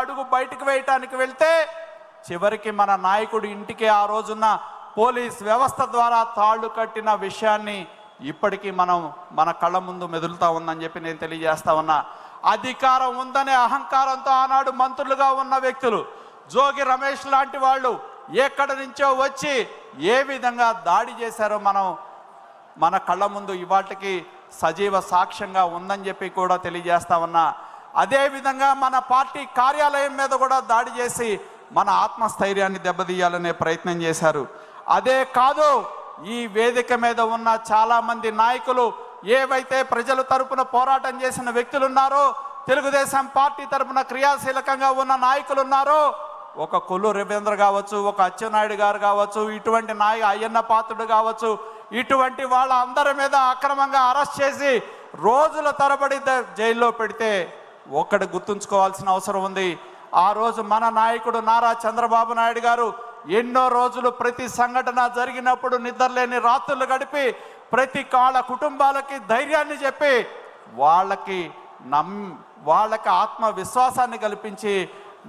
అడుగు బయటకు వేయటానికి వెళ్తే చివరికి మన నాయకుడు ఇంటికి ఆ రోజున పోలీస్ వ్యవస్థ ద్వారా తాళ్లు కట్టిన విషయాన్ని ఇప్పటికీ మన కళ్ళ ముందు మెదులుతా ఉందని చెప్పి నేను తెలియజేస్తా ఉన్నా. అధికారం ఉందనే అహంకారంతో ఆనాడు మంత్రులుగా ఉన్న వ్యక్తులు జోగి రమేష్ లాంటి వాళ్ళు ఎక్కడి నుంచో వచ్చి ఏ విధంగా దాడి చేశారో మన కళ్ళ ముందు ఇవాటికి సజీవ సాక్ష్యంగా ఉందని చెప్పి కూడా తెలియజేస్తా ఉన్నా. అదేవిధంగా మన పార్టీ కార్యాలయం మీద కూడా దాడి చేసి మన ఆత్మస్థైర్యాన్ని దెబ్బతీయాలనే ప్రయత్నం చేశారు. అదే కాదు, ఈ వేదిక మీద ఉన్న చాలామంది నాయకులు ఏవైతే ప్రజల తరపున పోరాటం చేసిన వ్యక్తులు ఉన్నారో, తెలుగుదేశం పార్టీ తరపున క్రియాశీలకంగా ఉన్న నాయకులు ఉన్నారో, ఒక కొల్లు రవీంద్ర కావచ్చు, ఒక అచ్చెన్నాయుడు గారు కావచ్చు, ఇటువంటి అయ్యన్న పాత్రుడు కావచ్చు, ఇటువంటి వాళ్ళ అందరి మీద అక్రమంగా అరెస్ట్ చేసి రోజుల తరబడి జైల్లో పెడితే ఒక్కటి గుర్తుంచుకోవాల్సిన అవసరం ఉంది. ఆ రోజు మన నాయకుడు నారా చంద్రబాబు నాయుడు గారు ఎన్నో రోజులు ప్రతి సంఘటన జరిగినప్పుడు నిద్రలేని రాత్రులు గడిపి ప్రతి కుటుంబాలకి ధైర్యాన్ని చెప్పి వాళ్ళకి ఆత్మవిశ్వాసాన్ని కల్పించి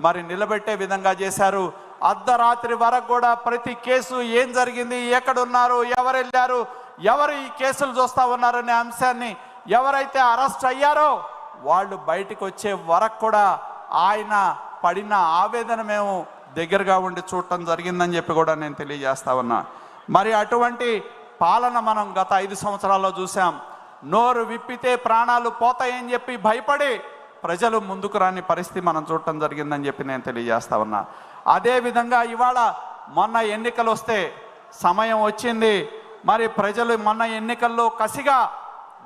మరి నిలబెట్టే విధంగా చేశారు. అర్ధరాత్రి వరకు కూడా ప్రతి కేసు ఏం జరిగింది, ఎక్కడున్నారు, ఎవరు వెళ్ళారు, ఎవరు ఈ కేసులు చూస్తూ ఉన్నారనే అంశాన్ని ఎవరైతే అరెస్ట్ అయ్యారో వాళ్ళు బయటికి వచ్చే వరకు కూడా ఆయన పడిన ఆవేదన మేము దగ్గరగా ఉండి చూడటం జరిగిందని చెప్పి కూడా నేను తెలియజేస్తా ఉన్నా. మరి అటువంటి పాలన మనం గత 5 సంవత్సరాల్లో చూసాం. నోరు విప్పితే ప్రాణాలు పోతాయని చెప్పి భయపడి ప్రజలు ముందుకు రాని పరిస్థితి మనం చూడటం జరిగిందని చెప్పి నేను తెలియజేస్తా ఉన్నా. అదేవిధంగా ఇవాళ మొన్న ఎన్నికలు వస్తే సమయం వచ్చింది, మరి ప్రజలు మొన్న ఎన్నికల్లో కసిగా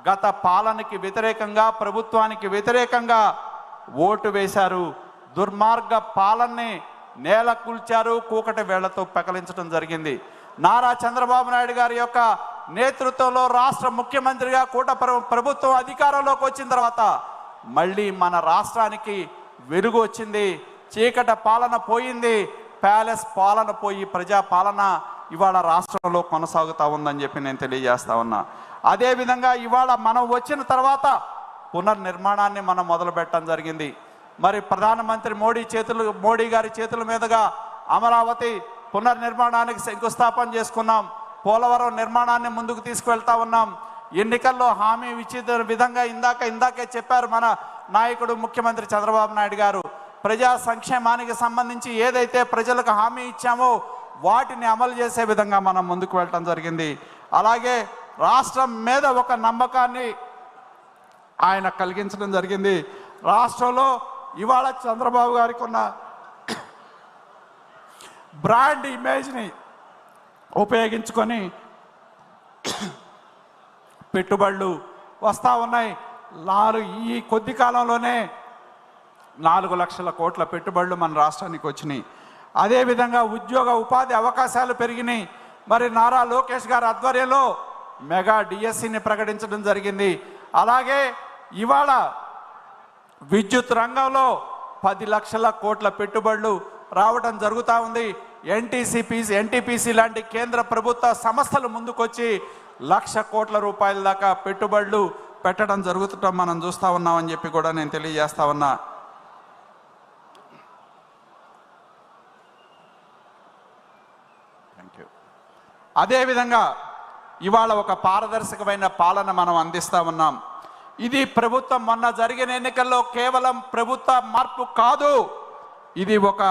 గత పాలనకి వ్యతిరేకంగా, ప్రభుత్వానికి వ్యతిరేకంగా ఓటు వేశారు. దుర్మార్గ పాలనని నేల కూల్చారు, కూకటి వేళ్లతో పెకలించడం జరిగింది. నారా చంద్రబాబు నాయుడు గారి యొక్క నేతృత్వంలో రాష్ట్ర ముఖ్యమంత్రిగా ప్రభుత్వం అధికారంలోకి వచ్చిన తర్వాత మళ్ళీ మన రాష్ట్రానికి వెలుగు వచ్చింది. చీకట పాలన పోయింది, ప్యాలెస్ పాలన పోయి ప్రజా పాలన ఇవాళ రాష్ట్రంలో కొనసాగుతూ ఉందని చెప్పి నేను తెలియజేస్తా ఉన్నా. అదేవిధంగా ఇవాళ మనం వచ్చిన తర్వాత పునర్నిర్మాణాన్ని మనం మొదలు పెట్టడం జరిగింది. మరి ప్రధానమంత్రి మోడీ గారి చేతుల మీదుగా అమరావతి పునర్నిర్మాణానికి శంకుస్థాపన చేసుకున్నాం. పోలవరం నిర్మాణాన్ని ముందుకు తీసుకువెళ్తా ఉన్నాం. ఎన్నికల్లో హామీ ఇచ్చిన విధంగా ఇందాకే చెప్పారు మన నాయకుడు ముఖ్యమంత్రి చంద్రబాబు నాయుడు గారు. ప్రజా సంక్షేమానికి సంబంధించి ఏదైతే ప్రజలకు హామీ ఇచ్చామో వాటిని అమలు చేసే విధంగా మనం ముందుకు వెళ్ళటం జరిగింది. అలాగే రాష్ట్రం మీద ఒక నమ్మకాన్ని ఆయన కలిగించడం జరిగింది. రాష్ట్రంలో ఇవాళ చంద్రబాబు గారికి ఉన్న బ్రాండ్ ఇమేజ్ని ఉపయోగించుకొని పెట్టుబడులు వస్తూ ఉన్నాయి. ఈ కొద్ది కాలంలోనే 4 లక్షల కోట్ల పెట్టుబడులు మన రాష్ట్రానికి వచ్చినాయి. అదేవిధంగా ఉద్యోగ ఉపాధి అవకాశాలు పెరిగినాయి. మరి నారా లోకేష్ గారి ఆధ్వర్యంలో మెగా డిఎస్సిని ప్రకటించడం జరిగింది. అలాగే ఇవాళ విద్యుత్ రంగంలో 10 లక్షల కోట్ల పెట్టుబడులు రావడం జరుగుతూ ఉంది. ఎన్టీపీసీ లాంటి కేంద్ర ప్రభుత్వ సంస్థలు ముందుకొచ్చి 1,00,000 కోట్ల రూపాయల దాకా పెట్టుబడులు పెట్టడం జరుగుతుంటాం మనం చూస్తూ ఉన్నామని చెప్పి కూడా నేను తెలియజేస్తా ఉన్నా. అదేవిధంగా ఇవాళ ఒక పారదర్శకమైన పాలన మనం అందిస్తూ ఉన్నాం. ఇది ప్రభుత్వం మొన్న జరిగిన ఎన్నికల్లో కేవలం ప్రభుత్వ మార్పు కాదు, ఇది ఒక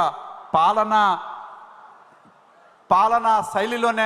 పాలనా శైలిలోనే